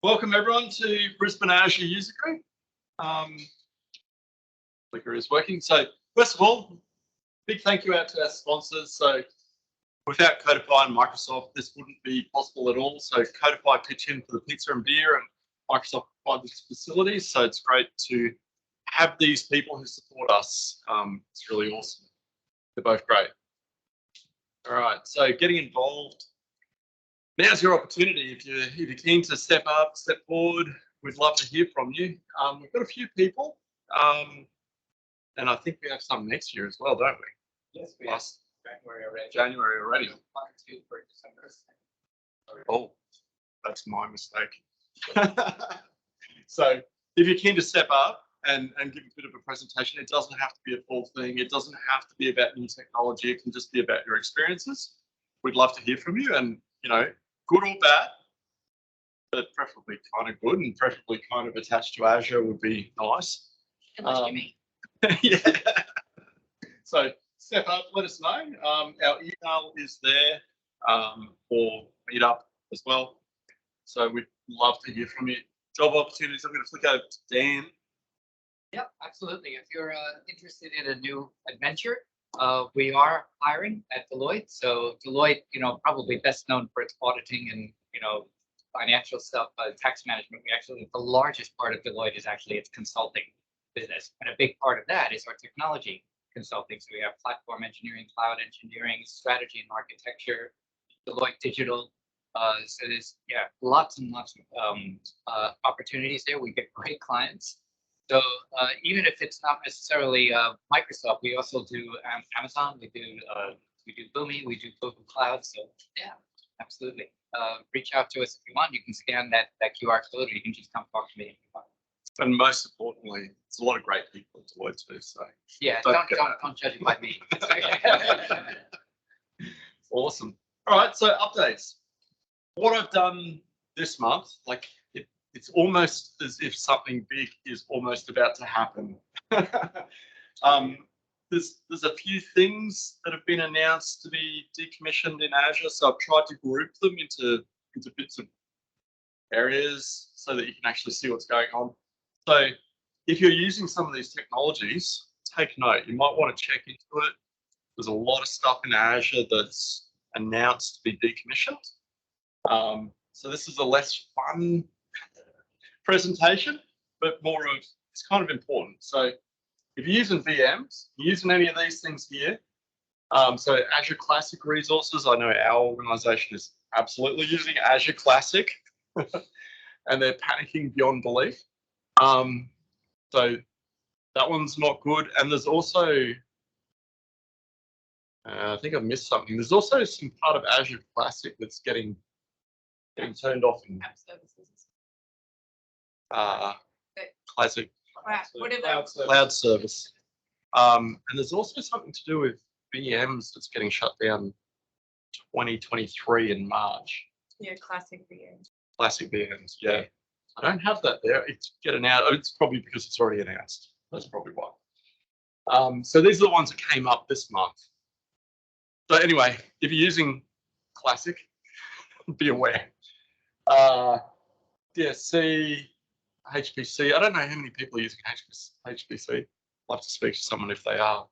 Welcome everyone to Brisbane Azure User Group. Clicker is working. So first of all, big thank you out to our sponsors. So without Codify and Microsoft, this wouldn't be possible at all. So Codify pitch in for the pizza and beer, and Microsoft provide this facility. So it's great to have these people who support us. It's really awesome. They're both great. All right, so getting involved. Now's your opportunity. If you're keen to step up, step forward, we'd love to hear from you. We've got a few people, and I think we have some next year as well, don't we? Yes, we have January already. January already. For December. Oh, that's my mistake. So if you're keen to step up and give a bit of a presentation, it doesn't have to be a full thing. It doesn't have to be about new technology. It can just be about your experiences. We'd love to hear from you, and good or bad, but preferably kind of good and preferably kind of attached to Azure would be nice. Yeah. So step up, let us know. Our email is there for Meetup as well. So we'd love to hear from you. Job opportunities, I'm going to flick over to Dan. Yep, absolutely. If you're interested in a new adventure, we are hiring at Deloitte. So Deloitte, probably best known for its auditing and, financial stuff, tax management. The largest part of Deloitte is actually its consulting business. And a big part of that is our technology consulting. So we have platform engineering, cloud engineering, strategy and architecture, Deloitte Digital. So there's, lots and lots of opportunities there. We get great clients. So even if it's not necessarily Microsoft, we also do Amazon, we do Boomi, we do Google Cloud. So yeah, absolutely. Reach out to us if you want. You can scan that QR code, or you can just come talk to me. And most importantly, there's a lot of great people at Deloitte too. So yeah, don't judge it by me. Awesome. All right, so updates. What I've done this month, it's almost as if something big is almost about to happen. There's a few things that have been announced to be decommissioned in Azure, so I've tried to group them into bits of areas so that you can actually see what's going on. So if you're using some of these technologies, take note. You might want to check into it. There's a lot of stuff in Azure that's announced to be decommissioned. So this is a less fun presentation, but more of, it's kind of important. So if you're using VMs, you're using any of these things here. So Azure Classic resources, I know our organization is absolutely using Azure Classic and they're panicking beyond belief. So that one's not good. And there's also, I think I've missed something. There's also some part of Azure Classic that's getting turned off in Classic cloud service. And there's also something to do with VMs that's getting shut down 2023 in March. Yeah, classic VMs. Classic VMs, yeah. I don't have that there. It's getting out. It's probably because it's already announced. That's probably why. So these are the ones that came up this month. So anyway, if you're using Classic, be aware. DSC, HPC. I don't know how many people are using HPC. I'd love to speak to someone if they are.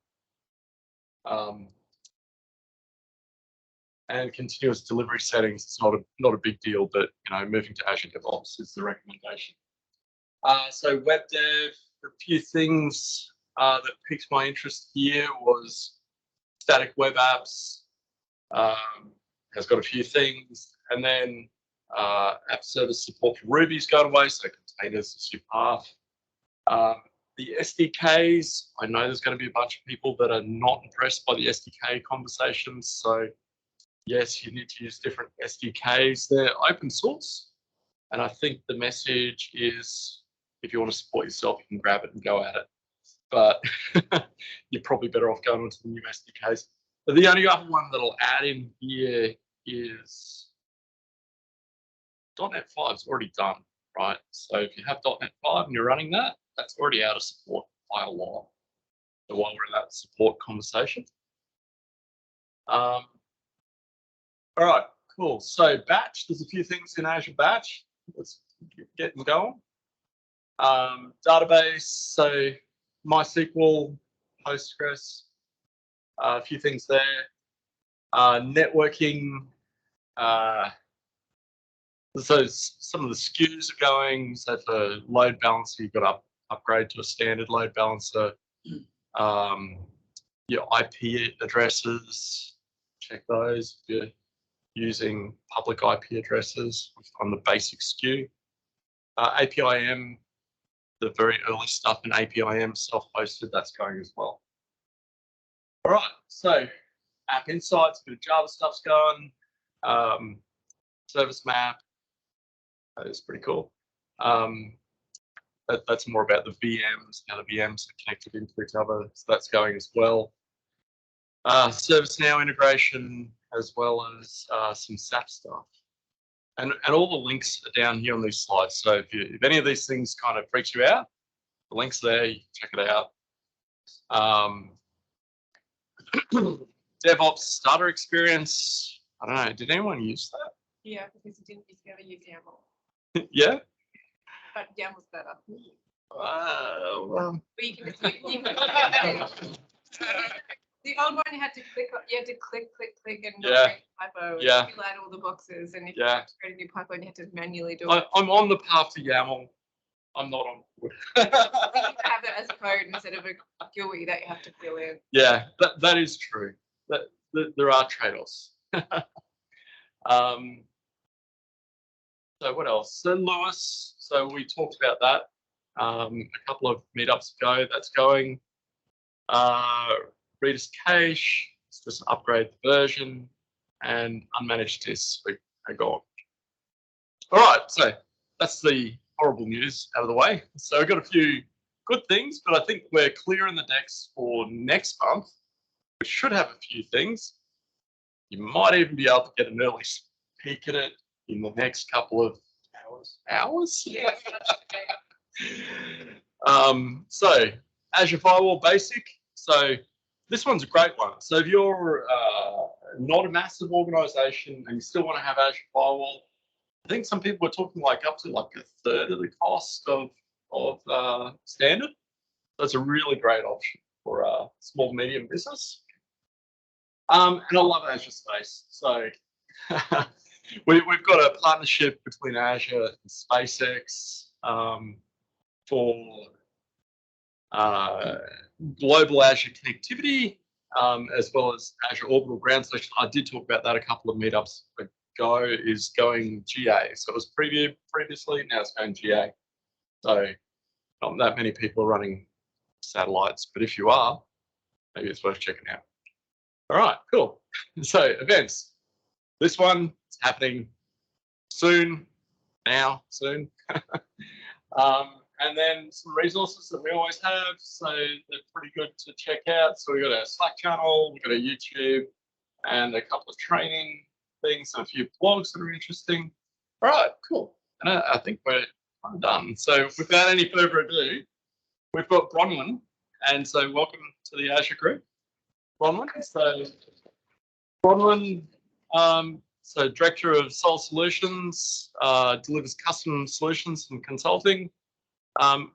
And continuous delivery settings. It's not a big deal, but moving to Azure DevOps is the recommendation. So web dev. A few things that piqued my interest here was static web apps. Has got a few things, and then app service support for Ruby's gone away, so containers is your path. The SDKs, I know there's going to be a bunch of people that are not impressed by the SDK conversations. So yes, you need to use different SDKs. They're open source. And I think the message is, if you want to support yourself, you can grab it and go at it. But you're probably better off going on to the new SDKs. But the only other one that I'll add in here is .NET 5 is already done, right? So if you have .NET 5 and you're running that, that's already out of support by a lot. So while we're in that support conversation. All right, cool. So batch, there's a few things in Azure Batch. Let's getting going. Database, so MySQL, Postgres, a few things there. Networking, so some of the SKUs are going. So for load balancer, you've got to upgrade to a standard load balancer. Your IP addresses, check those if you're using public IP addresses on the basic SKU. APIM, the very early stuff in APIM, self-hosted, that's going as well. All right, so App Insights, a bit of Java stuff's going. Service map, that is pretty cool. That's more about the VMs, how the VMs are connected into each other, so that's going as well. ServiceNow integration, as well as some SAP stuff. And all the links are down here on these slides. So if any of these things kind of freaks you out, the link's there, you can check it out. DevOps starter experience. I don't know, did anyone use that? Yeah, because you didn't ever use YAML. Yeah? But YAML's better. Well. But you can the old one you had to click and Yeah. typo and Yeah. fill out all the boxes, and if Yeah. you had to create a new pipeline you had to manually do it. I'm on the path to YAML. I'm not on wood. You have that as code instead of a GUI that you have to fill in. Yeah, that is true. There are trade-offs. So what else? So Lewis, so we talked about that a couple of meetups ago. That's going. Redis cache, it's just upgrade the version, and unmanaged disks are gone. All right, so that's the horrible news out of the way. So we've got a few good things, but I think we're clearing the decks for next month. We should have a few things. You might even be able to get an early peek at it in the next couple of hours. Yeah. So Azure Firewall Basic. So this one's a great one. So if you're not a massive organization and you still want to have Azure Firewall, I think some people are talking like up to like a third of the cost of standard. So it's a really great option for a small, medium business. And I love Azure Space. So we've got a partnership between Azure and SpaceX for global Azure connectivity, as well as Azure Orbital Ground Station. I did talk about that a couple of meetups ago, is going GA. So it was preview previously, now it's going GA. So not that many people are running satellites, but if you are, maybe it's worth checking out. All right, cool. So events. This one is happening soon, soon. And then some resources that we always have, so they're pretty good to check out. So we've got a Slack channel, we've got a YouTube, and a couple of training things, and a few blogs that are interesting. All right, cool. And I think we're done. So without any further ado, we've got Bronwen, and so welcome to the Azure group, Bronwen. So Bronwen, so Director of Sol Solutions, delivers custom solutions and consulting.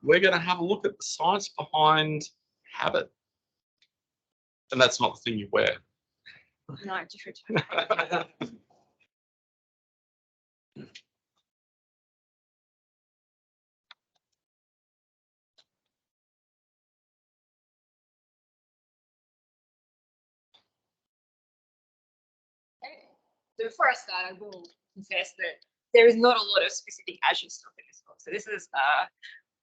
We're going to have a look at the science behind habit. And that's not the thing you wear. No, different. So before I start, I will confess that there is not a lot of specific Azure stuff in this talk. So this is a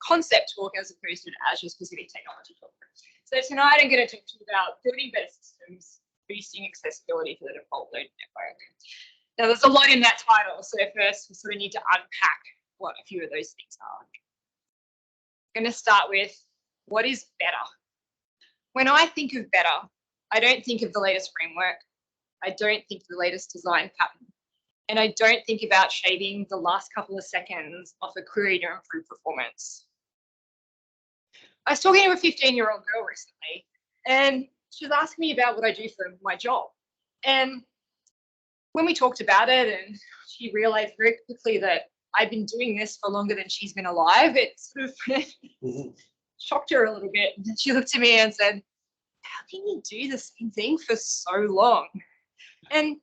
concept talk as opposed to an Azure specific technology talk. So tonight I'm going to talk to you about building better systems, boosting accessibility for the default load network. Now there's a lot in that title. So first we sort of need to unpack what a few of those things are. I'm going to start with what is better. When I think of better, I don't think of the latest framework. I don't think of the latest design pattern. And I don't think about shaving the last couple of seconds off a query to improve performance. I was talking to a 15-year-old girl recently, and she was asking me about what I do for my job. And when we talked about it, and she realized very quickly that I've been doing this for longer than she's been alive, it sort of shocked her a little bit. And she looked at me and said, how can you do the same thing for so long? And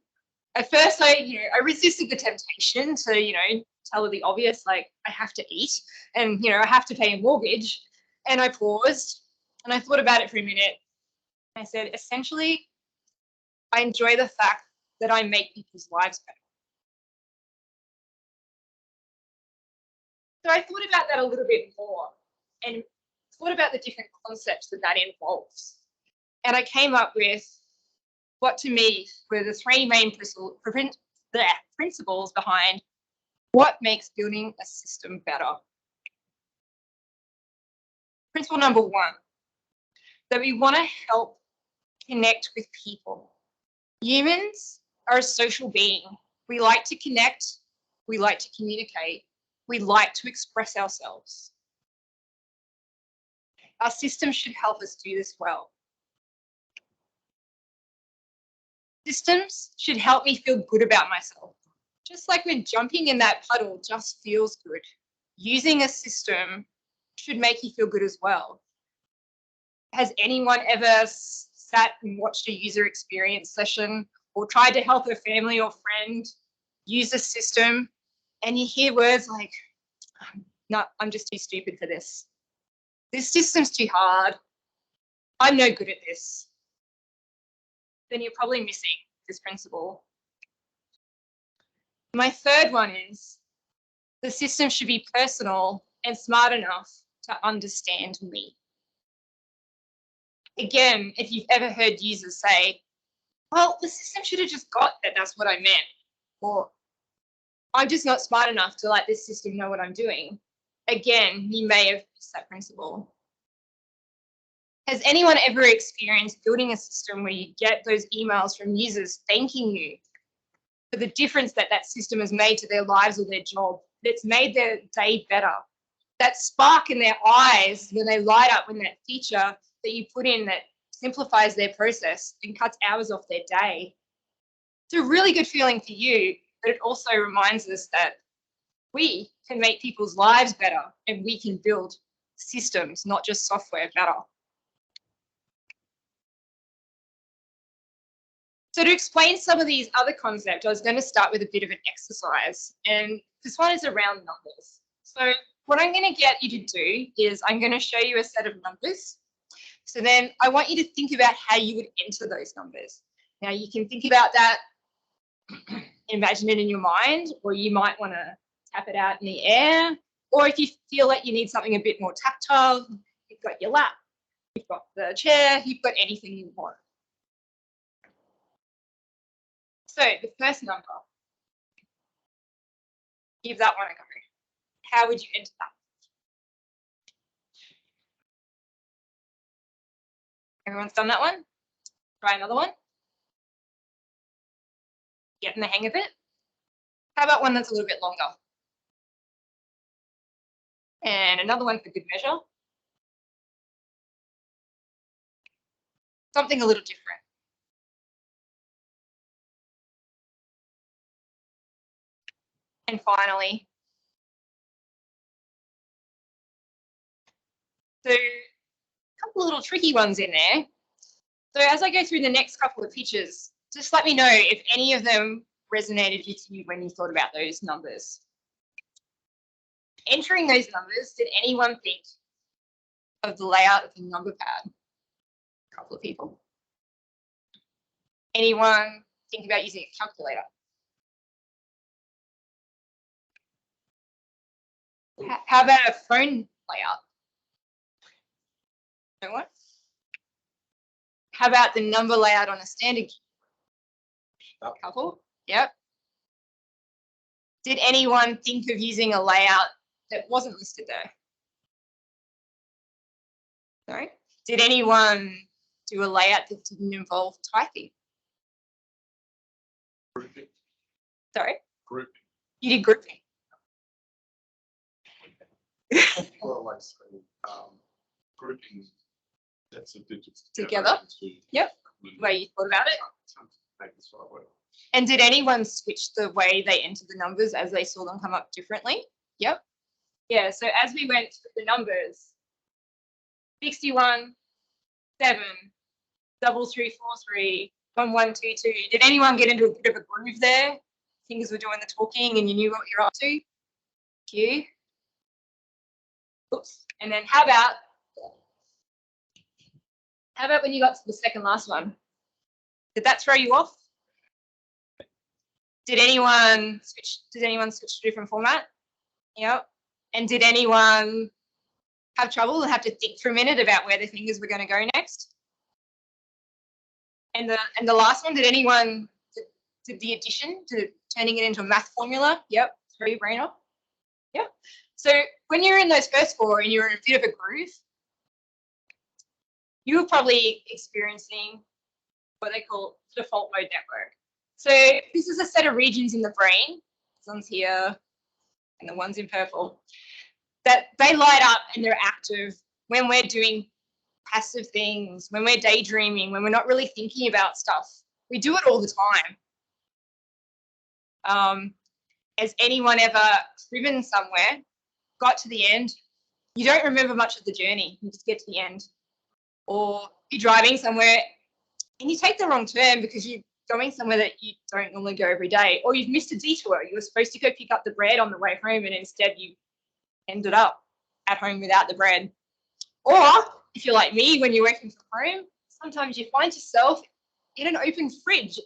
at first I resisted the temptation to, tell her the obvious, like I have to eat and, I have to pay a mortgage. And I paused and I thought about it for a minute. I said, essentially, I enjoy the fact that I make people's lives better. So I thought about that a little bit more and thought about the different concepts that involves. And I came up with what to me were the three main principles behind what makes building a system better. Principle number one, that we want to help connect with people. Humans are a social being. We like to connect, we like to communicate, we like to express ourselves. Our system should help us do this well. Systems should help me feel good about myself. Just like when jumping in that puddle just feels good, using a system should make you feel good as well. Has anyone ever sat and watched a user experience session or tried to help a family or friend use a system and you hear words like, no, I'm just too stupid for this. This system's too hard. I'm no good at this. Then you're probably missing this principle. My third one is the system should be personal and smart enough to understand me. Again, if you've ever heard users say, well, the system should have just got that, that's what I meant. Or I'm just not smart enough to let this system know what I'm doing. Again, you may have missed that principle. Has anyone ever experienced building a system where you get those emails from users thanking you for the difference that system has made to their lives or their job? It's made their day better. That spark in their eyes when they light up when that feature that you put in that simplifies their process and cuts hours off their day. It's a really good feeling for you, but it also reminds us that we can make people's lives better and we can build systems, not just software, better. So to explain some of these other concepts, I was going to start with a bit of an exercise, and this one is around numbers. So what I'm going to get you to do is I'm going to show you a set of numbers. So then I want you to think about how you would enter those numbers. Now you can think about that, imagine it in your mind, or you might want to tap it out in the air, or if you feel like you need something a bit more tactile, you've got your lap, you've got the chair, you've got anything you want. So the first number, give that one a go. How would you enter that? Everyone's done that one? Try another one. Getting the hang of it. How about one that's a little bit longer? And another one for good measure. Something a little different. And finally, so a couple of little tricky ones in there. So as I go through the next couple of pictures, just let me know if any of them resonated with you when you thought about those numbers. Entering those numbers, did anyone think of the layout of the number pad? A couple of people. Anyone think about using a calculator? How about a phone layout? No one? How about the number layout on a standard keyboard? A couple? Yep. Did anyone think of using a layout that wasn't listed there? Sorry? Did anyone do a layout that didn't involve typing? Grouping. Sorry? Grouping. You did grouping. Well, like grouping sets of digits Together? into Yep. Where you thought about it? Make this right word. And did anyone switch the way they entered the numbers as they saw them come up differently? Yep. Yeah, so as we went through the numbers, 61, 7, 3343, 1122. Did anyone get into a bit of a groove there? Fingers were doing the talking and you knew what you're up to? Q. Oops. And then how about when you got to the second last one? Did that throw you off? Did anyone switch to a different format? Yep. And did anyone have trouble and have to think for a minute about where their fingers were going to go next? And the last one, did anyone did the addition to turning it into a math formula? Yep. Throw your brain off. Yep. So when you're in those first four and you're in a bit of a groove, you were probably experiencing what they call default mode network. So this is a set of regions in the brain, this one's here and the ones in purple, that they light up and they're active when we're doing passive things, when we're daydreaming, when we're not really thinking about stuff. We do it all the time. Has anyone ever driven somewhere, got to the end, you don't remember much of the journey, you just get to the end? Or you're driving somewhere and you take the wrong turn because you're going somewhere that you don't normally go every day, or you've missed a detour. You were supposed to go pick up the bread on the way home and instead you ended up at home without the bread. Or if you're like me, when you're working from home, sometimes you find yourself in an open fridge. You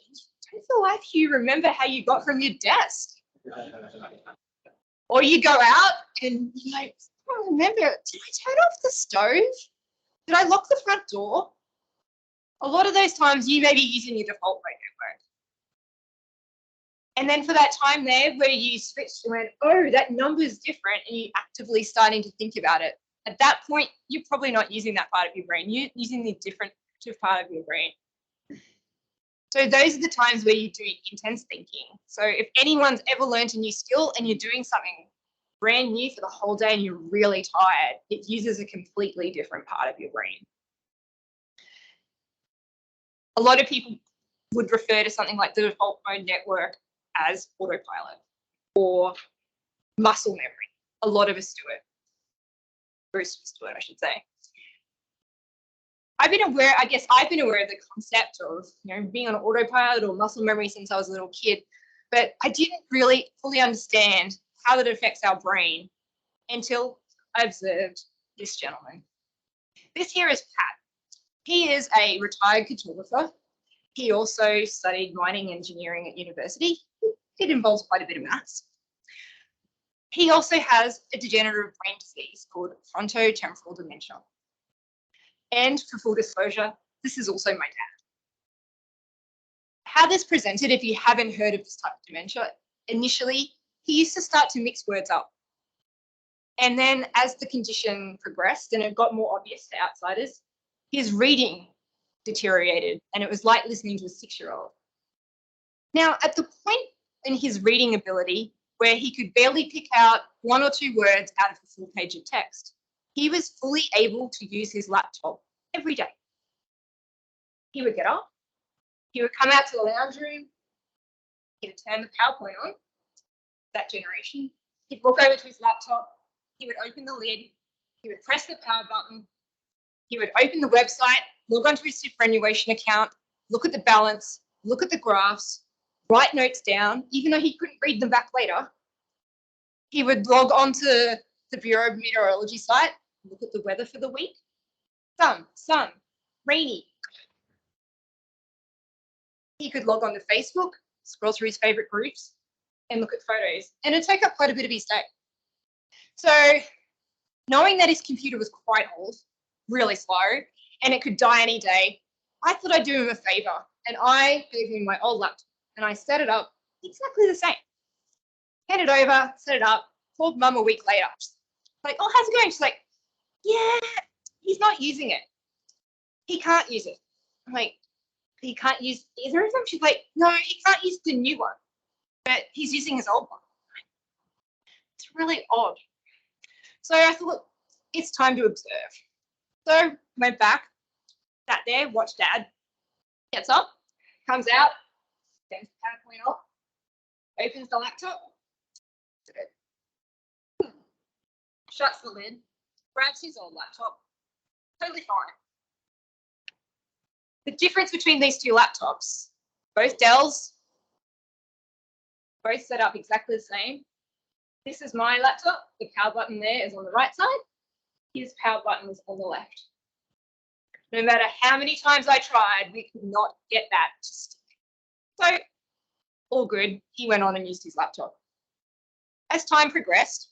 don't feel like you remember how you got from your desk. Or you go out and you're like, I don't remember, did I turn off the stove? Did I lock the front door? A lot of those times you may be using your default mode network. And then for that time there where you switched and went, oh, that number is different, and you're actively starting to think about it, at that point, you're probably not using that part of your brain. You're using the different part of your brain. So those are the times where you're doing intense thinking. So if anyone's ever learned a new skill and you're doing something brand new for the whole day and you're really tired, it uses a completely different part of your brain. A lot of people would refer to something like the default mode network as autopilot or muscle memory. A lot of us do it. Most of us do it, I should say. I've been aware of the concept of, being on autopilot or muscle memory since I was a little kid, but I didn't really fully understand how that affects our brain until I observed this gentleman. This here is Pat. He is a retired cartographer. He also studied mining engineering at university. It involves quite a bit of maths. He also has a degenerative brain disease called frontotemporal dementia. And for full disclosure, this is also my dad. How this presented, if you haven't heard of this type of dementia, initially he used to start to mix words up. And then as the condition progressed and it got more obvious to outsiders, his reading deteriorated and it was like listening to a 6-year-old. Now, at the point in his reading ability where he could barely pick out 1 or 2 words out of a full page of text, he was fully able to use his laptop every day. He would get up, he would come out to the lounge room, he would turn the PowerPoint on, that generation, he'd walk over to his laptop, he would open the lid, he would press the power button, he would open the website, log onto his superannuation account, look at the balance, look at the graphs, write notes down, even though he couldn't read them back later. He would log onto the Bureau of Meteorology site, look at the weather for the week. Sun, rainy. He could log on to Facebook, scroll through his favorite groups, and look at photos. And it'd take up quite a bit of his day. So knowing that his computer was quite old, really slow, and it could die any day, I thought I'd do him a favor. And I gave him my old laptop and I set it up exactly the same. Handed over, set it up, called mum a week later. Like, oh, how's it going? She's like, yeah, he's not using it. He can't use it. I'm like, he can't use either of them? She's like, no, he can't use the new one, but he's using his old one. It's really odd. So I thought, it's time to observe. So went back, sat there, watched Dad, gets up, comes out, Turns the PowerPoint off, opens the laptop, shuts the lid, grabs his old laptop, totally fine. The difference between these two laptops, both Dells, both set up exactly the same. This is my laptop. The power button there is on the right side. His power button is on the left. No matter how many times I tried, we could not get that to stick. So, all good. He went on and used his laptop. As time progressed,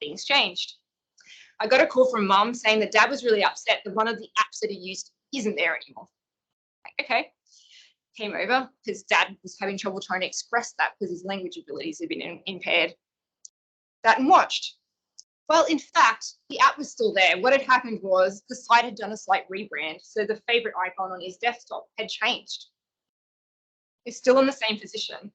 things changed. I got a call from Mum saying that Dad was really upset that one of the apps that he used isn't there anymore. Okay. Came over because Dad was having trouble trying to express that because his language abilities had been impaired. Sat and watched. Well, in fact, the app was still there. What had happened was the site had done a slight rebrand, so the favorite icon on his desktop had changed. It's still in the same position.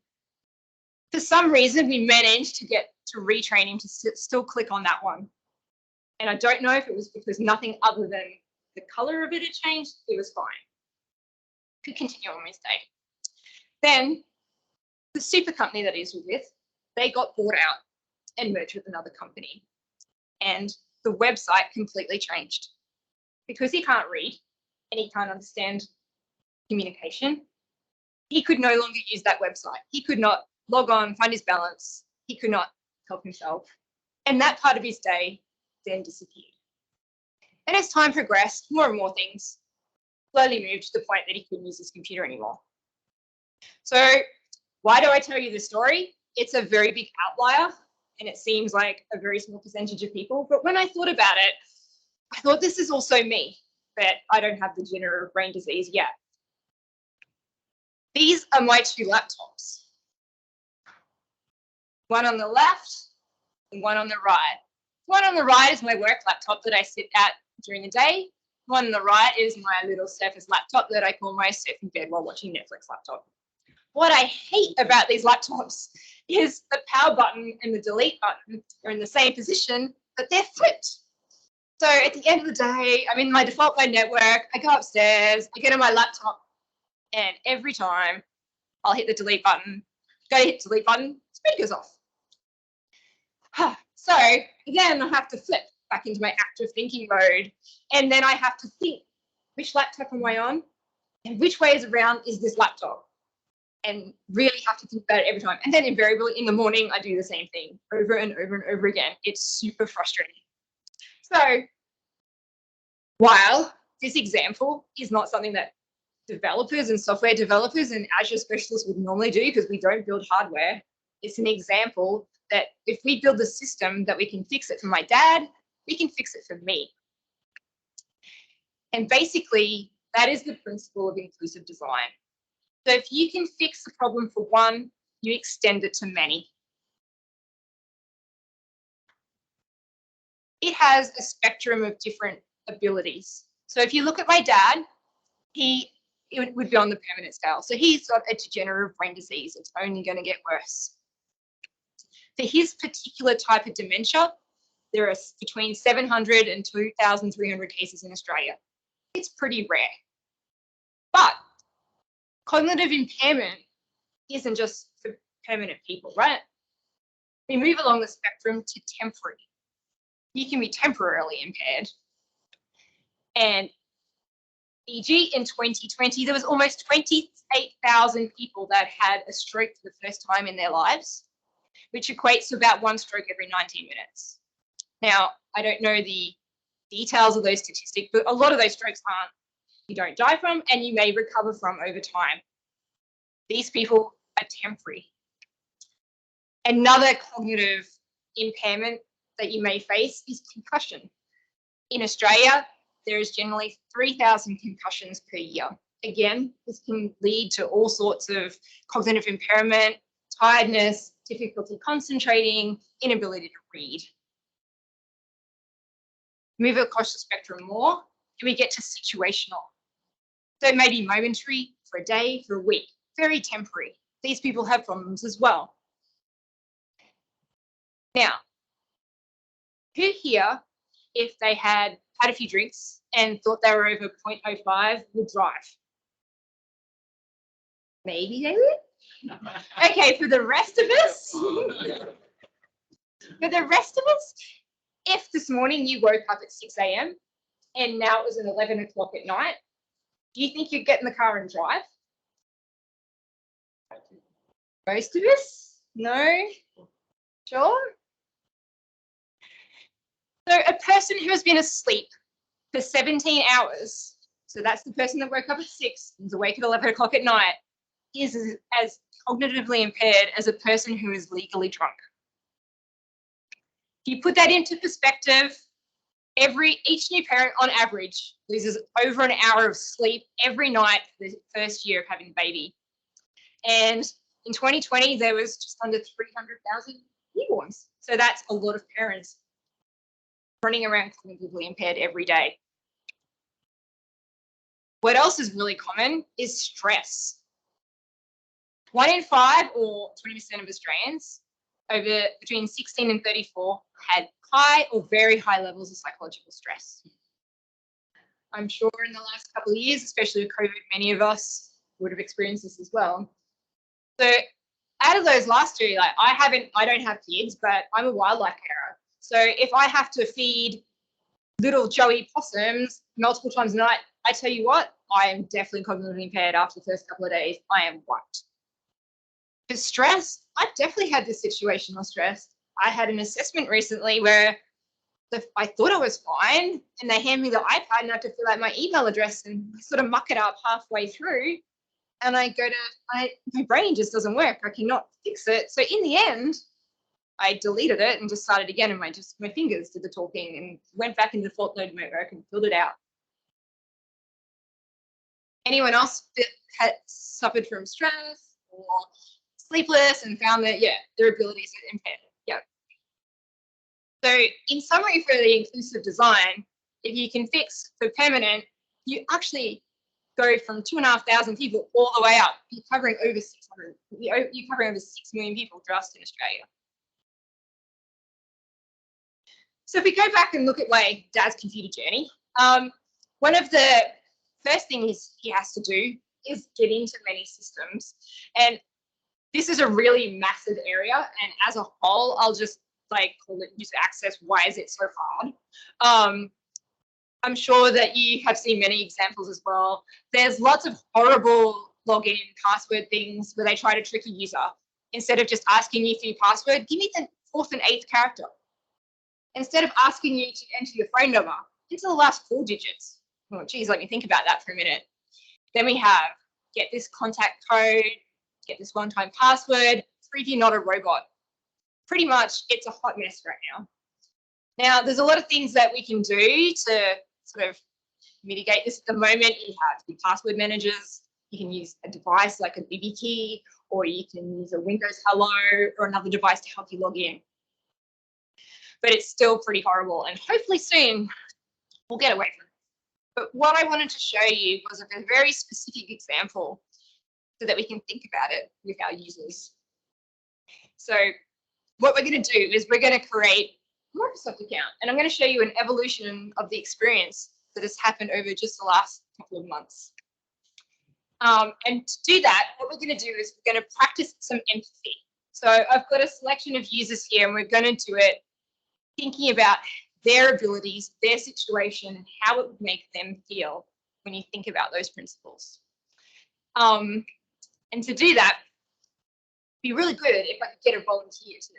For some reason, we managed to get to retrain him to still click on that one. And I don't know if it was because nothing other than the color of it had changed. It was fine. Could continue on his day. Then the super company that he's with, they got bought out and merged with another company. And the website completely changed. Because he can't read and he can't understand communication, he could no longer use that website. He could not log on, find his balance. He could not help himself. And that part of his day then disappeared. And as time progressed, more and more things slowly moved to the point that he couldn't use his computer anymore. So why do I tell you this story? It's a very big outlier and it seems like a very small percentage of people. But when I thought about it, I thought this is also me, but I don't have the degenerative brain disease yet. These are my two laptops. One on the left and one on the right. One on the right is my work laptop that I sit at during the day. One on the right is my little Surface laptop that I call my surf in bed while watching Netflix laptop. What I hate about these laptops is the power button and the delete button are in the same position, but they're flipped. So at the end of the day, I'm in my default mode network, I go upstairs, I get on my laptop, and every time I'll hit the delete button, go to hit delete button, screen goes off. So again, I have to flip back into my active thinking mode, and then I have to think, which laptop am I on? And which way is around is this laptop? And really have to think about it every time. And then invariably in the morning, I do the same thing over and over and over again. It's super frustrating. So while this example is not something that developers and software developers and Azure specialists would normally do because we don't build hardware, it's an example that if we build a system that we can fix it for my dad, we can fix it for me. And basically, that is the principle of inclusive design. So if you can fix the problem for one, you extend it to many. It has a spectrum of different abilities. So if you look at my dad, it would be on the permanent scale. So he's got a degenerative brain disease. It's only going to get worse. For his particular type of dementia, there are between 700 and 2,300 cases in Australia. It's pretty rare. But cognitive impairment isn't just for permanent people, right? We move along the spectrum to temporary. You can be temporarily impaired. And e.g. in 2020, there was almost 28,000 people that had a stroke for the first time in their lives, which equates to about one stroke every 19 minutes. Now, I don't know the details of those statistics, but a lot of those strokes you don't die from and you may recover from over time. These people are temporary. Another cognitive impairment that you may face is concussion. In Australia, there is generally 3,000 concussions per year. Again, this can lead to all sorts of cognitive impairment, tiredness, difficulty concentrating, inability to read. Move across the spectrum more, and we get to situational. So it may be momentary, for a day, for a week, very temporary. These people have problems as well. Now, who here, if they had a few drinks and thought they were over 0.05, would drive? Maybe they would. Okay, for the rest of us, if this morning you woke up at 6 a.m. and now it was at 11 o'clock at night, do you think you'd get in the car and drive? Most of us? No? Sure? So a person who has been asleep for 17 hours, so that's the person that woke up at 6 and is awake at 11 o'clock at night, is as cognitively impaired as a person who is legally drunk. If you put that into perspective, each new parent on average loses over an hour of sleep every night for the first year of having a baby. And in 2020, there was just under 300,000 newborns. So that's a lot of parents running around cognitively impaired every day. What else is really common is stress. 1 in 5 or 20% of Australians over between 16 and 34 had high or very high levels of psychological stress. I'm sure in the last couple of years, especially with COVID, many of us would have experienced this as well. So out of those last two, like I don't have kids, but I'm a wildlife carer. So if I have to feed little Joey possums multiple times a night, I tell you what, I am definitely cognitively impaired after the first couple of days. I am wiped. For stress, I've definitely had this situational stress. I had an assessment recently where I thought I was fine, and they hand me the iPad and I have to fill out my email address and sort of muck it up halfway through. And I go to, my brain just doesn't work. I cannot fix it. So in the end, I deleted it and just started again, and my fingers did the talking and went back into default mode work and filled it out. Anyone else that had suffered from stress or sleepless and found that, yeah, their abilities are impaired? Yeah. So in summary, for the inclusive design, if you can fix for permanent, you actually go from 2,500 people all the way up. You're covering over 600. You're covering over 6 million people just in Australia. So if we go back and look at Dad's computer journey, one of the first things he has to do is get into many systems. And this is a really massive area. And as a whole, I'll just call it user access. Why is it so hard? I'm sure that you have seen many examples as well. There's lots of horrible login password things where they try to trick a user. Instead of just asking you for your password, give me the 4th and 8th character. Instead of asking you to enter your phone number, enter the last 4 digits. Oh, geez, let me think about that for a minute. Then we have get this contact code, get this one-time password, prove you're not a robot. Pretty much, it's a hot mess right now. Now, there's a lot of things that we can do to sort of mitigate this at the moment. You have the password managers. You can use a device like a BB key, or you can use a Windows Hello or another device to help you log in. But it's still pretty horrible, and hopefully soon we'll get away from it. But what I wanted to show you was a very specific example so that we can think about it with our users. So what we're going to do is we're going to create a Microsoft account, and I'm going to show you an evolution of the experience that has happened over just the last couple of months. And to do that, what we're going to do is we're going to practice some empathy. So I've got a selection of users here, and we're going to do it thinking about their abilities, their situation, and how it would make them feel when you think about those principles. And to do that, it'd be really good if I could get a volunteer to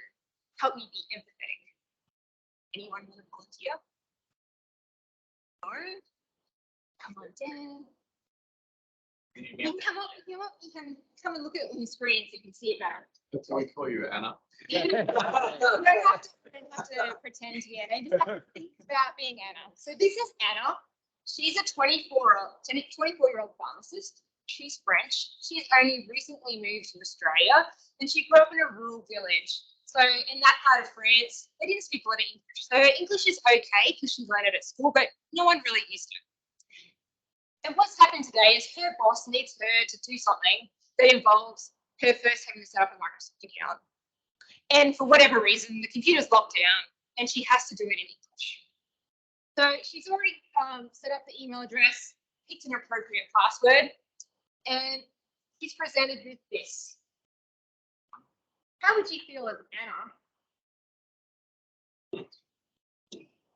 help me be empathetic. Anyone want to volunteer? No? Come on, Dan. You can come up, you can come and look at it on the screen so you can see it better. That's what we call you, Anna. You don't have to pretend to be Anna. You just have to think about being Anna. So this is Anna. She's a 24-year-old pharmacist. She's French. She's only recently moved to Australia, and she grew up in a rural village. So in that part of France, they didn't speak a lot of English. So her English is okay because she learned it at school, but no one really used it. And what's happened today is her boss needs her to do something that involves her first having to set up a Microsoft account. And for whatever reason, the computer's locked down and she has to do it in English. So she's already set up the email address, picked an appropriate password, and she's presented with this. How would you feel as Anna?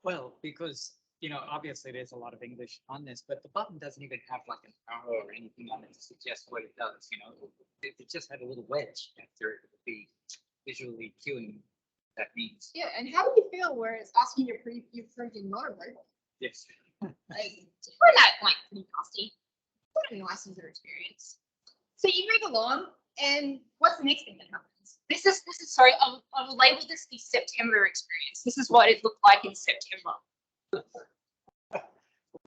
Well, because, you know, obviously there's a lot of English on this, but the button doesn't even have like an arrow or anything on it to suggest what it does, you know. It just had a little wedge after the visually cueing that means. Yeah, and how do you feel where it's asking you to you've proved you're not a robot? Yes. Like, you find that like pretty nasty. What a nice user experience. So you move along, and what's the next thing that happens? This is sorry, I will label this the September experience. This is what it looked like in September.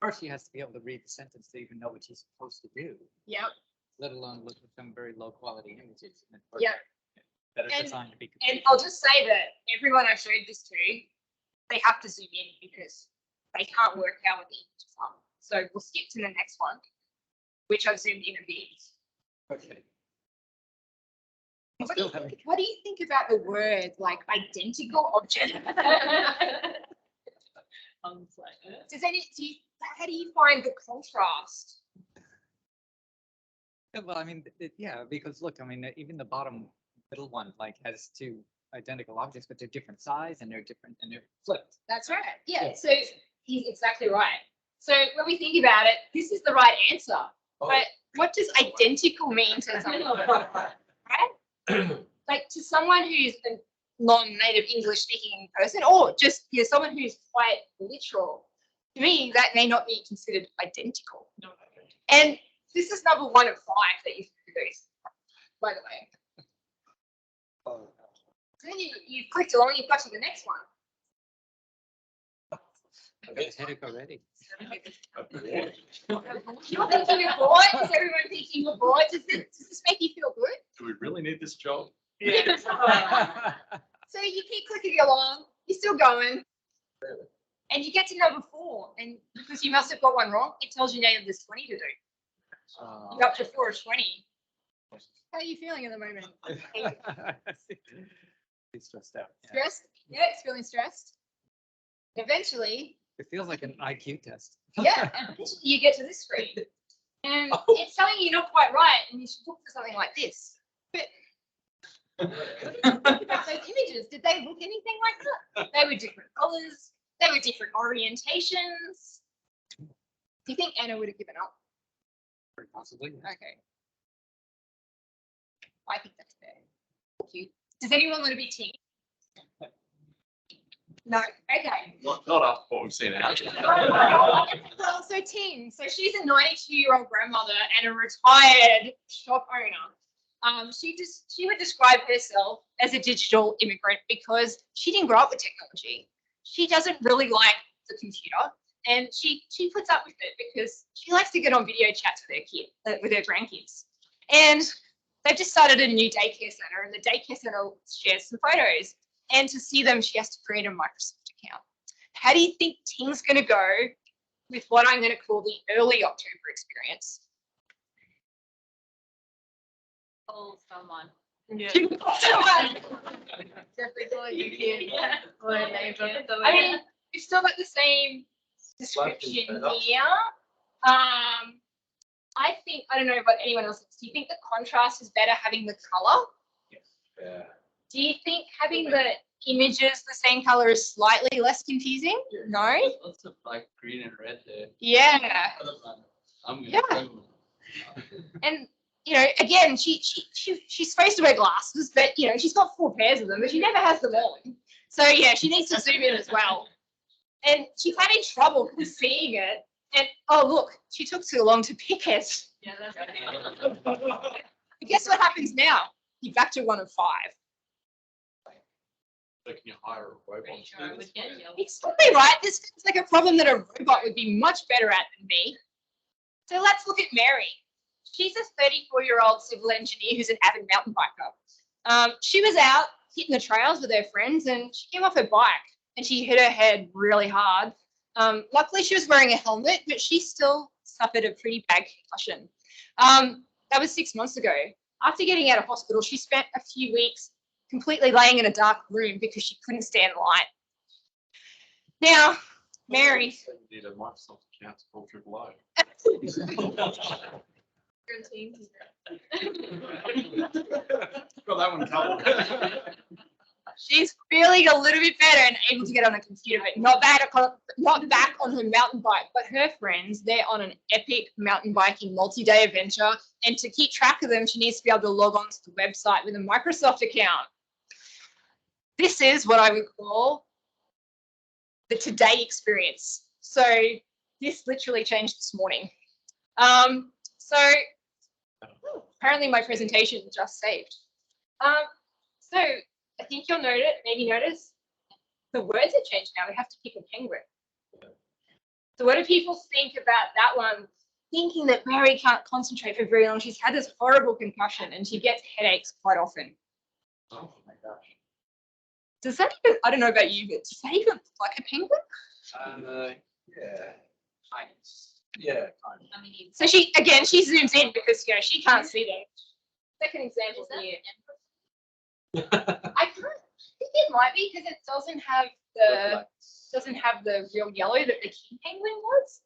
First, she has to be able to read the sentence to even know what she's supposed to do, Yep. let alone look at some very low quality images. Yep. That are And- designed to be. And I'll just say that everyone I showed this to, they have to zoom in because they can't work out what the images are. So we'll skip to the next one, which I've zoomed in a bit. Okay. What do you think about the word like identical object? How do you find the contrast? Yeah, well, I mean, yeah, because look, I mean, even the bottom middle one like has two identical objects, but they're different size and they're different and they're flipped. That's right. Yeah. Yeah. So he's exactly right. So when we think about it, this is the right answer. But what does identical mean to someone? Right? Like to someone who's a non-native English speaking person, or just someone who's quite literal. To me, that may not be considered identical. No. And this is number 1 of 5 that you produce, by the way. So then you clicked along, you've got to the next one. It's headache already. You're thinking you're bored? Is everyone thinking you're bored? Does this make you feel good? Do we really need this job? Yeah. So you keep clicking along, you're still going. And you get to number 4, and because you must have got one wrong, it tells you now there's 20 to do. You're up to 4 of 20. How are you feeling at the moment? He's stressed out. Yeah. Stressed? Yeah, it's feeling stressed. Eventually, It feels like an IQ test. yeah, eventually you get to this screen. And it's telling you you're not quite right, and you should look for something like this. But those images, did they look anything like that? They were different colors. They were different orientations. Do you think Anna would have given up? Very possibly. Okay. I think that's fair. Cute. Does anyone want to be team? No. Okay. Not after what we've seen out. Well, so Tim, so she's a 92-year-old grandmother and a retired shop owner. She would describe herself as a digital immigrant because she didn't grow up with technology. She doesn't really like the computer, and she puts up with it because she likes to get on video chats with her grandkids. And they've just started a new daycare center, and the daycare center shares some photos. And to see them, she has to create a Microsoft account. How do you think Tim's going to go with what I'm going to call the early October experience? Call someone. Yeah. Definitely call your kid or a neighbor. I mean, we've still got the same description here. I think, I don't know about anyone else. Do you think the contrast is better having the color? Yeah. Do you think having the images the same color is slightly less confusing? No? Lots of like green and red there. Yeah. I'm gonna Yeah. go. And again, she's supposed to wear glasses, but she's got 4 pairs of them, but she never has them on. So yeah, she needs to zoom in as well. And she's having trouble seeing it. And oh look, she took too long to pick it. Yeah, that's But guess what happens now? You're back to 1 of 5. So can you hire a robot? pretty sure I would get yelled. It's probably right. This feels like a problem that a robot would be much better at than me. So let's look at Mary. She's a 34-year-old civil engineer who's an avid mountain biker. She was out hitting the trails with her friends, and she came off her bike and she hit her head really hard. Luckily, she was wearing a helmet, but she still suffered a pretty bad concussion. That was 6 months ago. After getting out of hospital, she spent a few weeks completely laying in a dark room because she couldn't stand light. Now, Mary. You need a Microsoft account to call AAA. You're a team. Got that one covered. She's feeling a little bit better and able to get on a computer, but not back on her mountain bike. But her friends, they're on an epic mountain biking multi-day adventure. And to keep track of them, she needs to be able to log on to the website with a Microsoft account. This is what I would call the today experience. So this literally changed this morning. So apparently my presentation just saved. So I think you'll maybe notice the words have changed now. We have to pick a penguin. So what do people think about that one? Thinking that Mary can't concentrate for very long. She's had this horrible concussion and she gets headaches quite often. Oh my gosh. Does that even, I don't know about you, but does that even look like a penguin? Yeah. Yeah, kind of. I mean, So she zooms in because she can't see them. Second example is that here. an I think it might be because it doesn't have the real yellow that the king penguin was.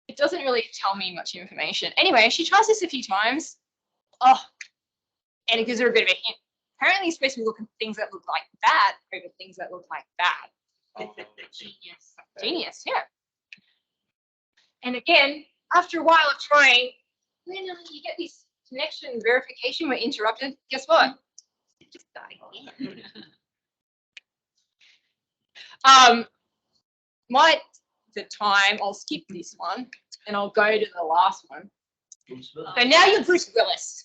It doesn't really tell me much information. Anyway, she tries this a few times. Oh, and it gives her a bit of a hint. Apparently, you're supposed to look at things that look like that over things that look like that. genius. Genius, yeah. And again, after a while of trying, when you get this connection verification, we're interrupted. Guess what? It just died again. The time, I'll skip this one and I'll go to the last one. So now you're Bruce Willis.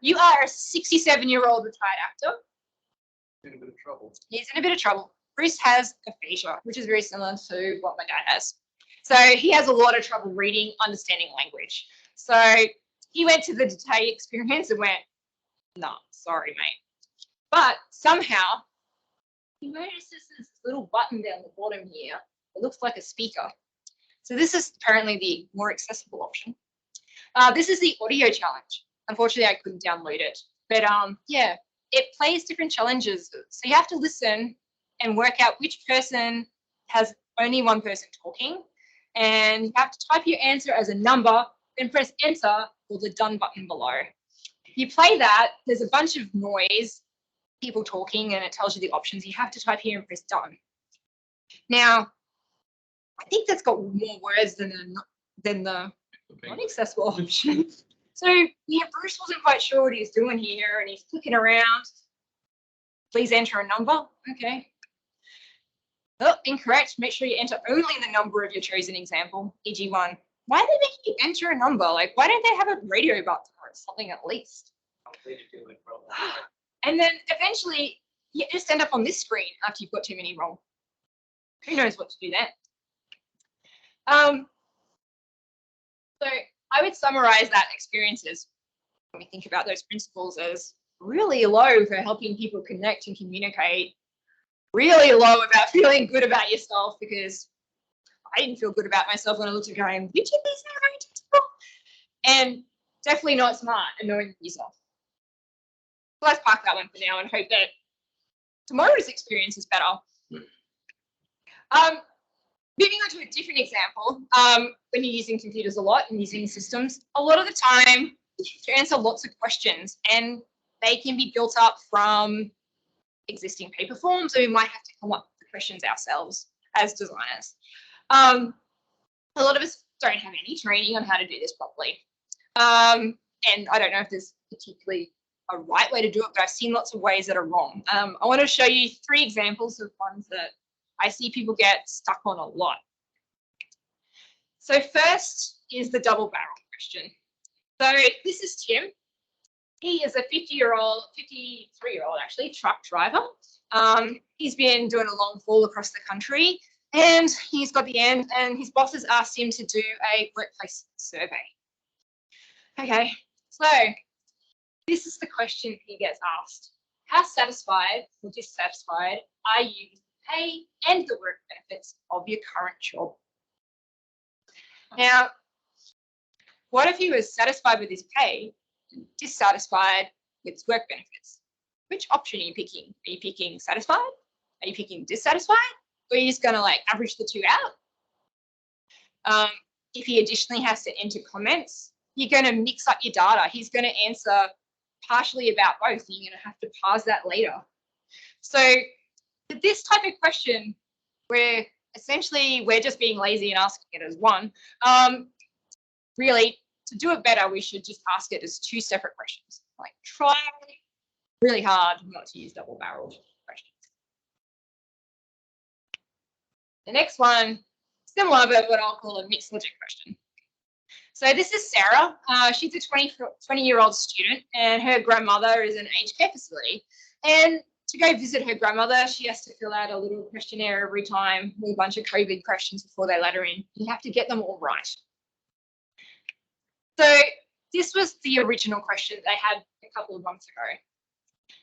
You are a 67-year-old retired actor. In a bit of trouble. He's in a bit of trouble. Bruce has aphasia, which is very similar to what my dad has. So he has a lot of trouble reading, understanding language. So he went to the Today experience and went, no, sorry, mate. But somehow he notices this little button down the bottom here. It looks like a speaker. So this is apparently the more accessible option. This is the audio challenge. Unfortunately, I couldn't download it. But yeah, it plays different challenges. So you have to listen and work out which person has only one person talking. And you have to type your answer as a number, then press enter or the done button below. You play that, there's a bunch of noise, people talking, and it tells you the options. You have to type here and press done. Now, I think that's got more words than the non-accessible option. So yeah, Bruce wasn't quite sure what he was doing here and he's clicking around. Please enter a number. Okay. Oh, incorrect. Make sure you enter only the number of your chosen example, e.g. 1. Why are they making you enter a number? Like, why don't they have a radio button or something at least? And then eventually you just end up on this screen after you've got too many wrong. Who knows what to do then? So I would summarize that experiences when we think about those principles as really low for helping people connect and communicate, really low about feeling good about yourself, because I didn't feel good about myself when I looked at going, which of these are very difficult? And definitely not smart and knowing yourself. So let's park that one for now and hope that tomorrow's experience is better. Moving on to a different example, when you're using computers a lot and using systems, a lot of the time you answer lots of questions and they can be built up from existing paper forms, or we might have to come up with the questions ourselves as designers. A lot of us don't have any training on how to do this properly. And I don't know if there's particularly a right way to do it, but I've seen lots of ways that are wrong. I want to show you 3 examples of ones that I see people get stuck on a lot. So first is the double barrel question. So this is Tim. He is a 53-year-old actually, truck driver. He's been doing a long haul across the country and he's got the end and his boss has asked him to do a workplace survey. Okay, so this is the question he gets asked. How satisfied or dissatisfied are you with the pay and the work benefits of your current job? Now, what if he was satisfied with his pay, dissatisfied with his work benefits? Which option are you picking? Are you picking satisfied? Are you picking dissatisfied? Or are you just going to like average the 2 out? If he additionally has to enter comments, you're going to mix up your data. He's going to answer partially about both, and you're going to have to parse that later. So this type of question, where essentially we're just being lazy and asking it as one, really, to do it better, we should just ask it as two separate questions. Like, try really hard not to use double-barreled questions. The next one, similar, but what I'll call a mixed logic question. So this is Sarah. She's a 20-year-old student, and her grandmother is in an aged care facility. And to go visit her grandmother, she has to fill out a little questionnaire every time with a bunch of COVID questions before they let her in. You have to get them all right. So this was the original question they had a couple of months ago.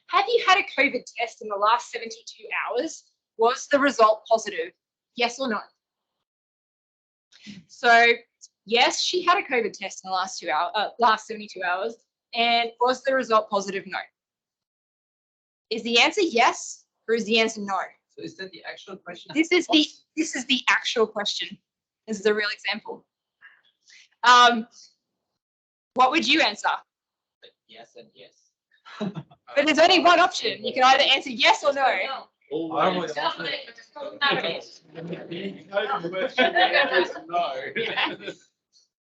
Have you had a COVID test in the last 72 hours? Was the result positive? Yes or no? So yes, she had a COVID test in the last 72 hours. And was the result positive? No. Is the answer yes, or is the answer no? So is that the actual question? This is the actual question. This is a real example. What would you answer? Yes and yes. But there's only one option. You can either answer yes or no. Always.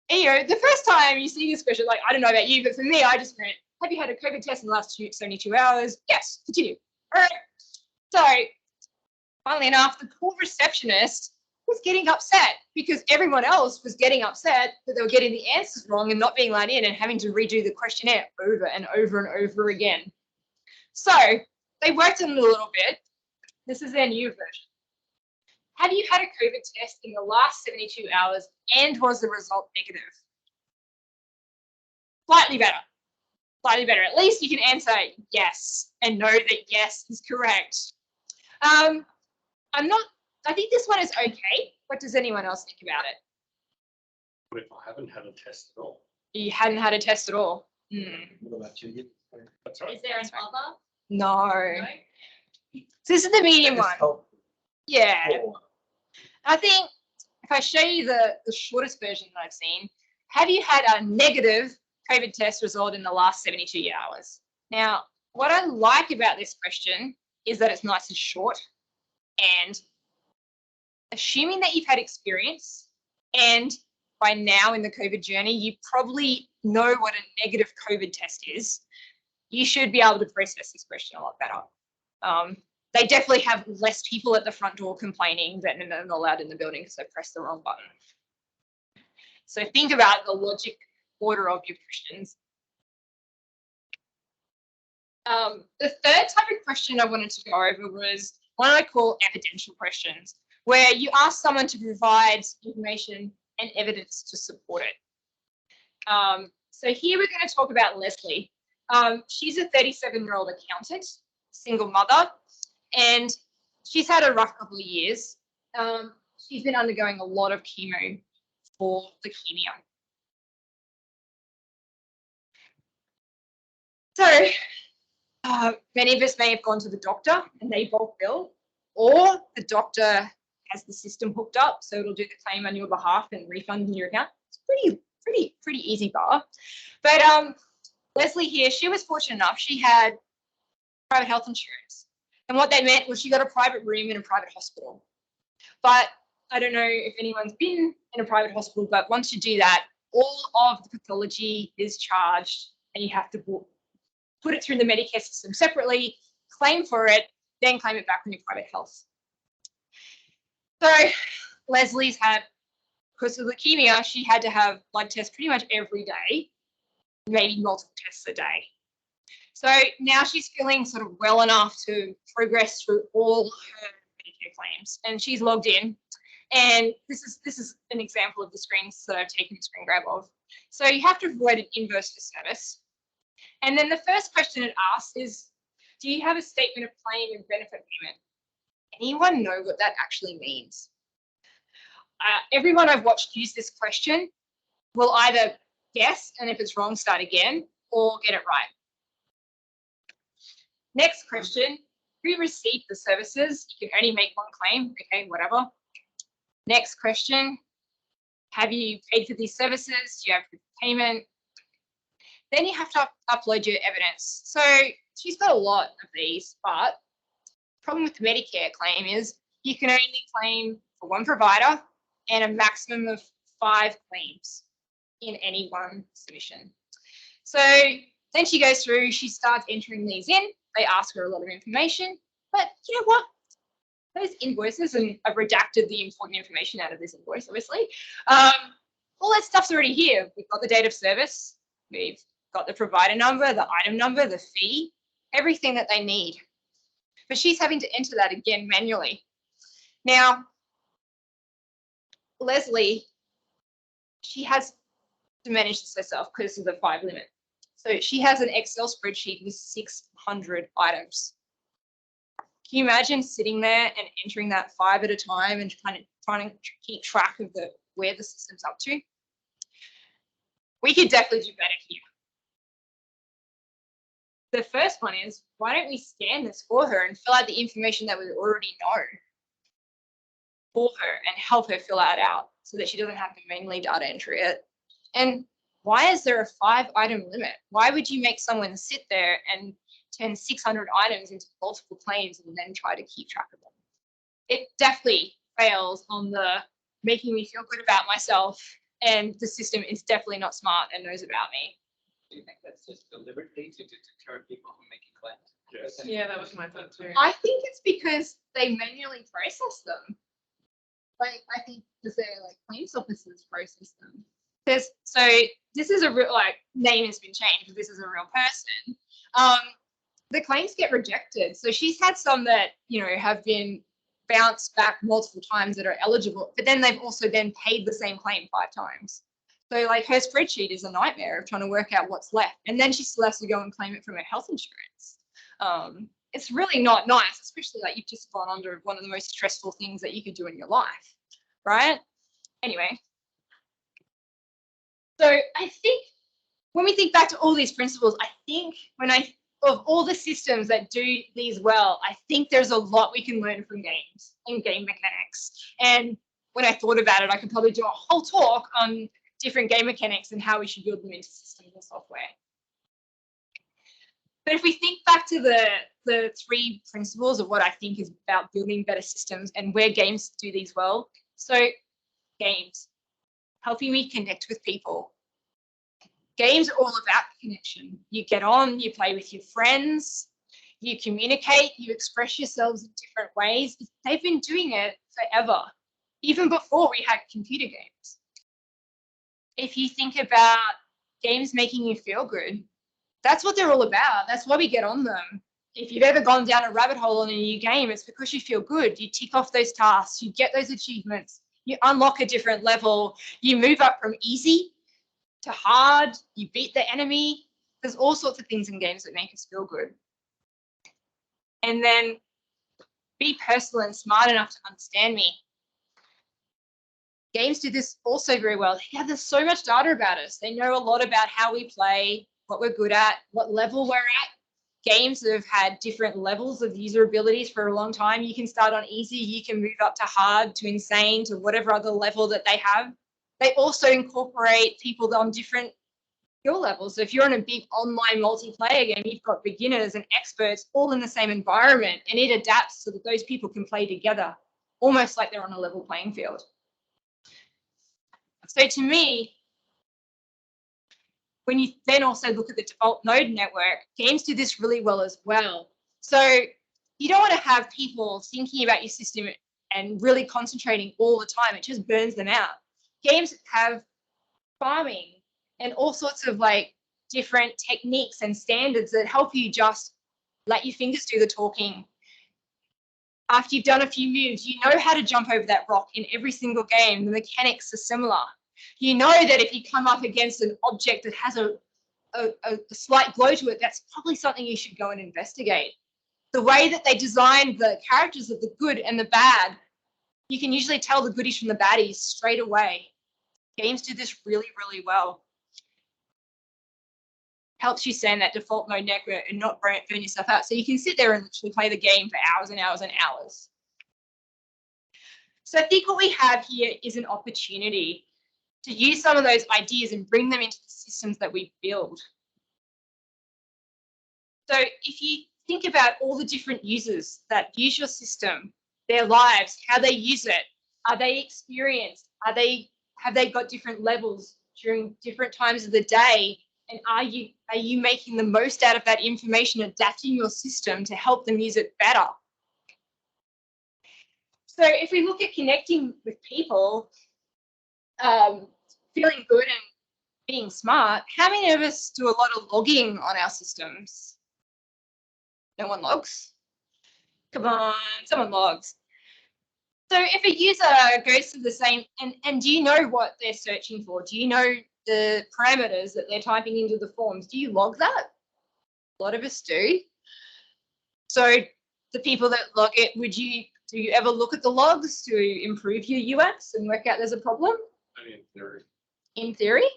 You know, the first time you see this question, like, I don't know about you, but for me, I just went, have you had a COVID test in the last 72 hours? Yes, continue. All right. So, funnily enough, the poor receptionist was getting upset because everyone else was getting upset that they were getting the answers wrong and not being let in and having to redo the questionnaire over and over and over again. So, they worked on it a little bit. This is their new version. Have you had a COVID test in the last 72 hours and was the result negative? Slightly better. Slightly better. At least you can answer yes and know that yes is correct. I think this one is okay. What does anyone else think about it? What if I haven't had a test at all? You hadn't had a test at all. What about you? That's right. Is there an other? No. No? So this is the medium It's one. helpful. Yeah. I think if I show you the shortest version that I've seen, have you had a negative COVID test result in the last 72 hours? Now, what I like about this question is that it's nice and short, and assuming that you've had experience and by now in the COVID journey, you probably know what a negative COVID test is, you should be able to process this question a lot better. They definitely have less people at the front door complaining that they're not allowed in the building because they pressed the wrong button. So think about the logic order of your questions. The third type of question I wanted to go over was what I call evidential questions, where you ask someone to provide information and evidence to support it. So here we're going to talk about Leslie. She's a 37-year-old accountant, single mother, and she's had a rough couple of years. She's been undergoing a lot of chemo for leukemia. So many of us may have gone to the doctor and they bulk bill, or the doctor has the system hooked up, so it'll do the claim on your behalf and refund in your account. It's pretty easy bar. But Leslie here, she was fortunate enough. She had private health insurance. And what that meant was she got a private room in a private hospital. But I don't know if anyone's been in a private hospital, but once you do that, all of the pathology is charged and you have to put it through the Medicare system separately, claim for it, then claim it back from your private health. So Leslie's had, because of leukemia, she had to have blood tests pretty much every day, maybe multiple tests a day. So now she's feeling sort of well enough to progress through all her Medicare claims, and she's logged in. And this is an example of the screens that I've taken a screen grab of. So you have to avoid an inverse for service. And then the first question it asks is, do you have a statement of claim and benefit payment? Anyone know what that actually means? Everyone I've watched use this question will either guess, and if it's wrong, start again, or get it right. Next question, who received the services? You can only make one claim, okay, whatever. Next question, Have you paid for these services? Do you have payment? Then you have to upload your evidence. So she's got a lot of these, but the problem with the Medicare claim is you can only claim for one provider and a maximum of 5 claims in any one submission. So then she goes through, she starts entering these in. They ask her a lot of information, but you know what? Those invoices, and I've redacted the important information out of this invoice, obviously. All that stuff's already here. We've got the date of service. We've got the provider number, the item number, the fee, everything that they need. But she's having to enter that again manually. Now, Leslie, she has to manage this herself because of the 5 limit. So she has an Excel spreadsheet with 600 items. Can you imagine sitting there and entering that 5 at a time and trying to keep track of where the system's up to? We could definitely do better here. The first one is, why don't we scan this for her and fill out the information that we already know for her and help her fill that out so that she doesn't have to manually data entry it? And why is there a 5-item limit? Why would you make someone sit there and turn 600 items into multiple claims and then try to keep track of them? It definitely fails on the making me feel good about myself, and the system is definitely not smart and knows about me. Do you think that's just deliberately to deter people from making claims? Yes. Yeah, that was my thought too. I think it's because they manually process them. Like, I think because they're like claims officers process them. So this is a real, like, name has been changed, but this is a real person. The claims get rejected. So she's had some that, you know, have been bounced back multiple times that are eligible, but then they've also then paid the same claim 5 times. So like her spreadsheet is a nightmare of trying to work out what's left. And then she still has to go and claim it from her health insurance. It's really not nice, especially like you've just gone under one of the most stressful things that you could do in your life, right? Anyway. So I think when we think back to all these principles, I think of all the systems that do these well, I think there's a lot we can learn from games and game mechanics. And when I thought about it, I could probably do a whole talk on different game mechanics and how we should build them into systems and software. But if we think back to the 3 principles of what I think is about building better systems and where games do these well. So games, helping me connect with people. Games are all about connection. You get on, you play with your friends, you communicate, you express yourselves in different ways. They've been doing it forever, even before we had computer games. If you think about games making you feel good, that's what they're all about. That's why we get on them. If you've ever gone down a rabbit hole in a new game, it's because you feel good. You tick off those tasks, you get those achievements, you unlock a different level, you move up from easy to hard, you beat the enemy. There's all sorts of things in games that make us feel good. And then be personal and smart enough to understand me. Games do this also very well. They gather so much data about us. They know a lot about how we play, what we're good at, what level we're at. Games have had different levels of user abilities for a long time. You can start on easy, you can move up to hard, to insane, to whatever other level that they have. They also incorporate people on different skill levels. So if you're on a big online multiplayer game, you've got beginners and experts all in the same environment, and it adapts so that those people can play together, almost like they're on a level playing field. So to me, when you then also look at the default node network, games do this really well as well. So you don't want to have people thinking about your system and really concentrating all the time. It just burns them out. Games have farming and all sorts of like different techniques and standards that help you just let your fingers do the talking. After you've done a few moves, you know how to jump over that rock in every single game. The mechanics are similar. You know that if you come up against an object that has a slight glow to it, that's probably something you should go and investigate. The way that they designed the characters of the good and the bad, you can usually tell the goodies from the baddies straight away. Games do this really, really well. Helps you stay in that default mode network and not burn yourself out. So you can sit there and literally play the game for hours and hours and hours. So I think what we have here is an opportunity. to use some of those ideas and bring them into the systems that we build. So if you think about all the different users that use your system, their lives, how they use it, are they experienced? Have they got different levels during different times of the day? And are you making the most out of that information, adapting your system to help them use it better? So if we look at connecting with people, feeling good and being smart, how many of us do a lot of logging on our systems? No one logs? Come on, someone logs. So if a user goes to the same, and do you know what they're searching for? Do you know the parameters that they're typing into the forms? Do you log that? A lot of us do. So the people that log it, do you ever look at the logs to improve your UX and work out there's a problem? Only in theory. In theory?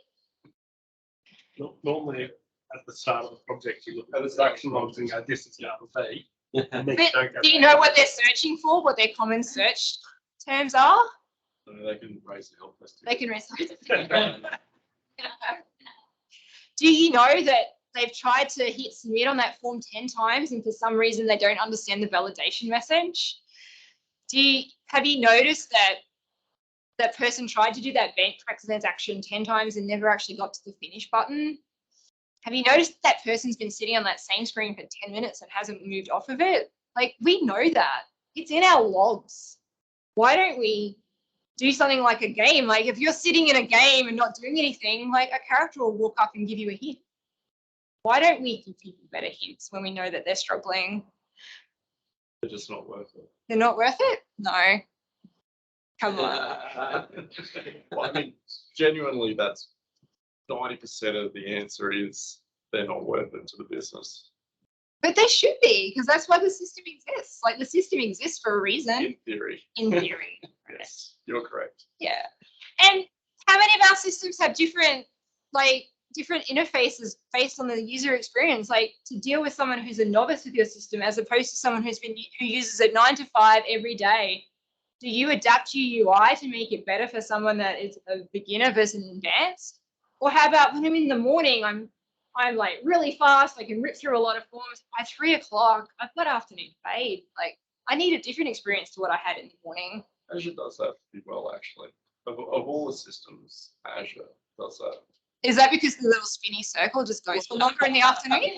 Normally, at the start of the project, you look at the section logs and go, this is the B. And then But do you know what they're searching for, what their common search terms are? So they can raise the help list. They can research. Do you know that they've tried to hit submit on that form 10 times and for some reason they don't understand the validation message? Have you noticed that that person tried to do that bank transaction 10 times and never actually got to the finish button? Have you noticed that person's been sitting on that same screen for 10 minutes and hasn't moved off of it? Like, we know that. It's in our logs. Why don't we do something like a game? Like, if you're sitting in a game and not doing anything, like, a character will walk up and give you a hint. Why don't we give people better hints when we know that they're struggling? They're just not worth it. They're not worth it? No. Come on. Well, I mean, genuinely, that's 90% of the answer is they're not worth it to the business. But they should be, because that's why the system exists. Like, the system exists for a reason. In theory. In theory. Yes, you're correct. Yeah. And how many of our systems have different interfaces based on the user experience? Like, to deal with someone who's a novice with your system as opposed to someone who uses it 9 to 5 every day. Do you adapt your UI to make it better for someone that is a beginner versus an advanced? Or how about when I'm in the morning, I'm like really fast, I can rip through a lot of forms. By 3 o'clock, I've got afternoon fade. Like, I need a different experience to what I had in the morning. Azure does that pretty well, actually. Of all the systems, Azure does that. Is that because the little spinny circle just goes for longer in the afternoon?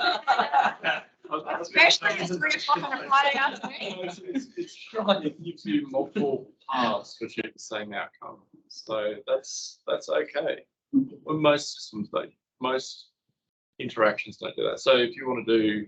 Especially at 3 o'clock on a Friday afternoon. It's trying to give you multiple paths to achieve the same outcome. So that's okay. Well, most systems most interactions don't do that. So if you want to do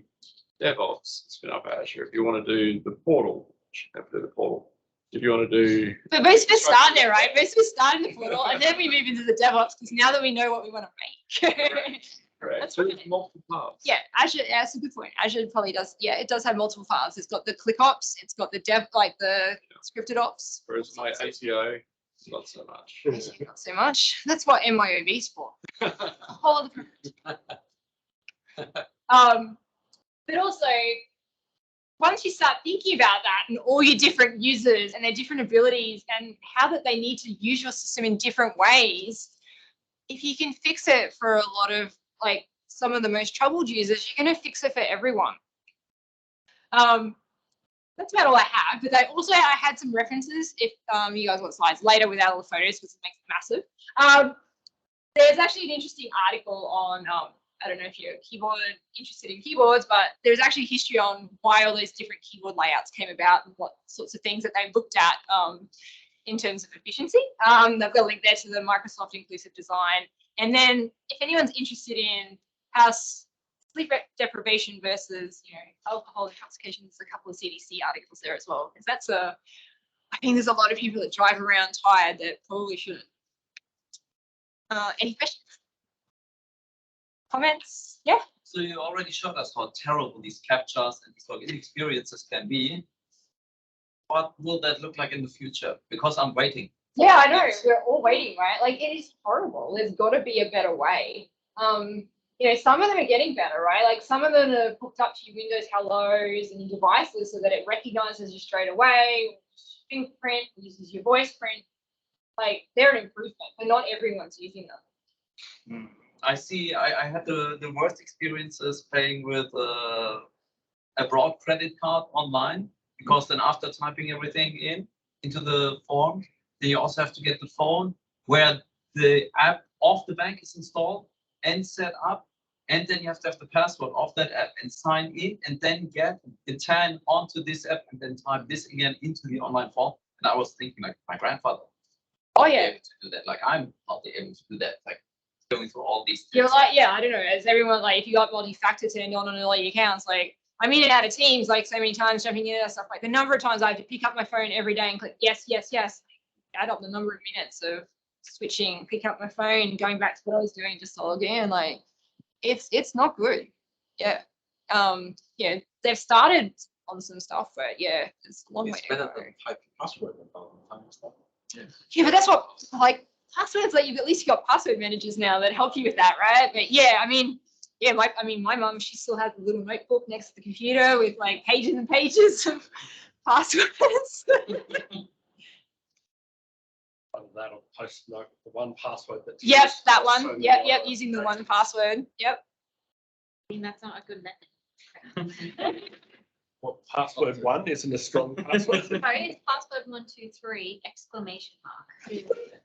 DevOps, spin up Azure. If you want to do the portal, you should have to do the portal. If you want to do, but most of us start there, right? Most of us start in the portal and then we move into the DevOps because now that we know what we want to make. correct. That's So right. there's multiple paths. Yeah, Azure, yeah, that's a good point. Azure probably does, yeah, it does have multiple paths. It's got the click ops, it's got the dev, like the scripted ops. Whereas my ATO, not so much. Not so much. That's what MYOB is for. A whole other but also, once you start thinking about that and all your different users and their different abilities and how that they need to use your system in different ways, if you can fix it for a lot of like some of the most troubled users, you're going to fix it for everyone. That's about all I have. But I had some references if you guys want slides later without all the photos because it makes it massive. There's actually an interesting article on I don't know if you're interested in keyboards, but there's actually history on why all those different keyboard layouts came about and what sorts of things that they looked at in terms of efficiency. They've got a link there to the Microsoft Inclusive Design. And then if anyone's interested in how sleep deprivation versus, alcohol intoxication, there's a couple of CDC articles there as well. Because I think there's a lot of people that drive around tired that probably shouldn't. Any questions? Comments? Yeah. So you already showed us how terrible these captchas and these login experiences can be. What will that look like in the future? Because I'm waiting. Yeah, I know. We're all waiting, right? Like, it is horrible. There's got to be a better way. Some of them are getting better, right? Like, some of them are hooked up to your Windows Hellos and your devices so that it recognizes you straight away, fingerprint, uses your voice print. like they're an improvement, but not everyone's using them. I see. I had the worst experiences paying with a broad credit card online, because then after typing everything into the form, then you also have to get the phone where the app of the bank is installed and set up, and then you have to have the password of that app and sign in, and then get the turn onto this app and then type this again into the online form. And I was thinking, like, my grandfather. Oh might be yeah. able to do that. Like, I'm not able to do that. Like, going through all these. You're steps. like, yeah, I don't know. As everyone, like, if you got multi-factor turned on all your accounts, like, I'm in and out of Teams, like, so many times, jumping in and stuff. Like, the number of times I have to pick up my phone every day and click yes, yes, yes. Add up the number of minutes of switching, pick up my phone, going back to what I was doing just to log in. Like, it's not good. Yeah. Yeah, they've started on some stuff, but yeah, it's a long way It's to better go. than typing password and all the time and stuff. Yeah, but that's what, like, passwords, like, you've at least got password managers now that help you with that, right? But yeah, I mean, my mum, she still has a little notebook next to the computer with like pages and pages of passwords. That or post note, the one password that. Yep, that one. Yep, using the one password. Yep. I mean, that's not a good method. What, password one isn't a strong password? Sorry, it's password 123 exclamation mark.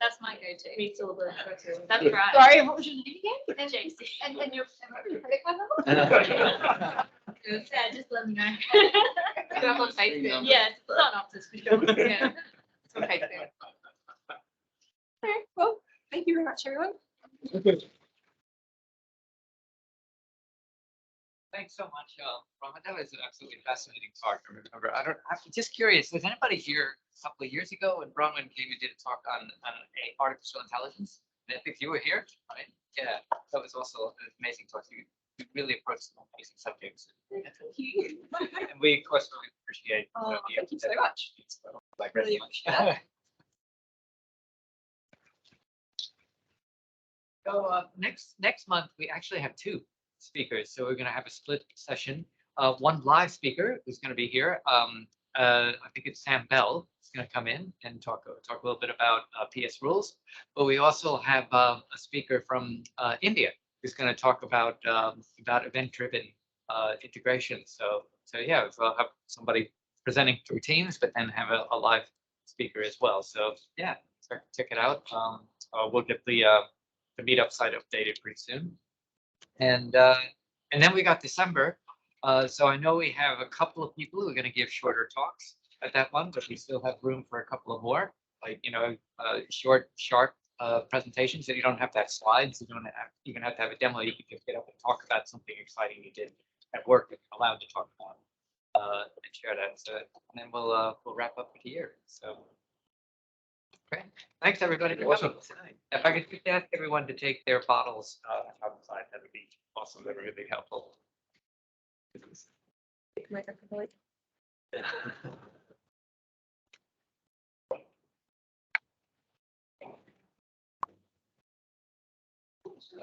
That's my go-to. Meets all the. That's right. Sorry, what was your name again? And JC. And your credit card number? Yeah, just let me know. Grab on Facebook. Yeah, it's not Optus for sure. Yeah. It's on Facebook. Okay, well, thank you very much, everyone. Thanks so much, Bronwen. That was an absolutely fascinating talk. I'm just curious, was anybody here a couple of years ago when Bronwen came and did a talk on artificial intelligence? And I think you were here, right? Yeah, that was also an amazing talk. You really approached some amazing subjects. Thank you. And we, of course, really appreciate. Oh, thank you so much. Like, Really very much. appreciate that. So next month, we actually have two speakers. So we're going to have a split session. One live speaker who's going to be here. I think it's Sam Bell. Is going to come in and talk a little bit about PS rules. But we also have a speaker from India who's going to talk about event-driven integration. So yeah, we'll have somebody presenting through Teams, but then have a live speaker as well. So yeah, check it out. We'll get the meetup site updated pretty soon. And then we got December. So I know we have a couple of people who are going to give shorter talks at that one, but we still have room for a couple of more, like, short, sharp presentations. So you don't have to have slides. You don't even have to have a demo. You can just get up and talk about something exciting you did at work that you're allowed to talk about and share that. So, and then we'll wrap up for the year. So. Okay, thanks everybody for coming tonight. If I could just ask everyone to take their bottles outside, that would be awesome. That would really be helpful. So,